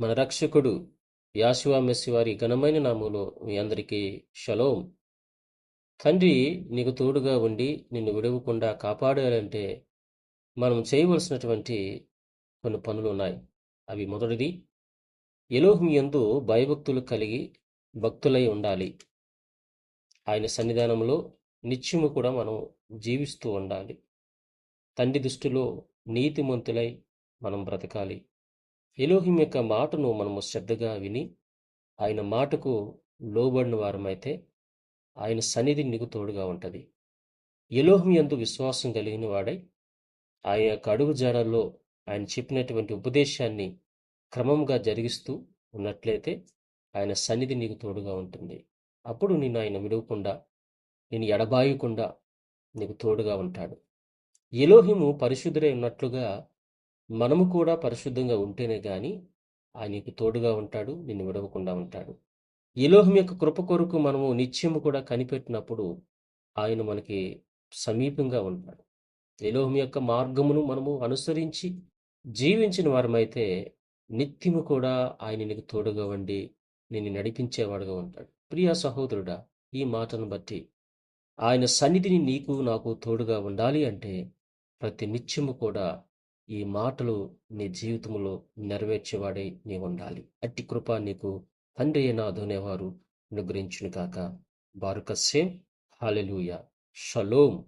మన రక్షకుడు యాషువా మెస్సి వారి ఘనమైన నామములో మీ అందరికీ షలోం. తండ్రి నీకు తోడుగా ఉండి నిన్ను విడవకుండా కాపాడాలంటే మనం చేయవలసినటువంటి కొన్ని పనులు ఉన్నాయి. అవి మొదటిది, ఎలోహిం యందు భయభక్తులు కలిగి భక్తులై ఉండాలి. ఆయన సన్నిధానంలో నిత్యము కూడా మనం జీవిస్తూ ఉండాలి. తండ్రి దృష్టిలో నీతిమంతులై మనం బ్రతకాలి. ఎలోహిం యొక్క మాటను మనము శ్రద్ధగా విని ఆయన మాటకు లోబడిన వారమైతే ఆయన సన్నిధి నీకు తోడుగా ఉంటది. ఎలోహిం యందు విశ్వాసం కలిగిన వాడై ఆయన యొక్క అడుగు జాడల్లో ఆయన చెప్పినటువంటి ఉపదేశాన్ని క్రమంగా జరిగిస్తూ ఉన్నట్లయితే ఆయన సన్నిధి నీకు తోడుగా ఉంటుంది. అప్పుడు నిన్ను ఆయన విడవకుండా, నేను ఎడబాయకుండా నీకు తోడుగా ఉంటాడు. ఎలోహిము పరిశుద్ధుడై ఉన్నట్లుగా మనము కూడా పరిశుద్ధంగా ఉంటేనే గాని ఆయన నీకు తోడుగా ఉంటాడు, నిన్ను విడవకుండా ఉంటాడు. ఎలోహిం యొక్క కృప కొరకు మనము నిత్యము కూడా కనిపెట్టినప్పుడు ఆయన మనకి సమీపంగా ఉంటాడు. ఎలోహిం యొక్క మార్గమును మనము అనుసరించి జీవించిన వారమైతే నిత్యము కూడా ఆయన నీకు తోడుగా ఉండి నిన్ను నడిపించేవాడుగా ఉంటాడు. ప్రియ సహోదరుడా, ఈ మాటను బట్టి ఆయన సన్నిధిని నీకు నాకు తోడుగా ఉండాలి అంటే ప్రతి నిత్యము కూడా ఈ మాటలు నీ జీవితంలో నెరవేర్చేవాడై నీ ఉండాలి. అట్టి కృప నీకు తండ్రి అయిన అదోనేవారు అనుగ్రహించును కాక. బారుకస్సే. హల్లెలూయా. షలోం.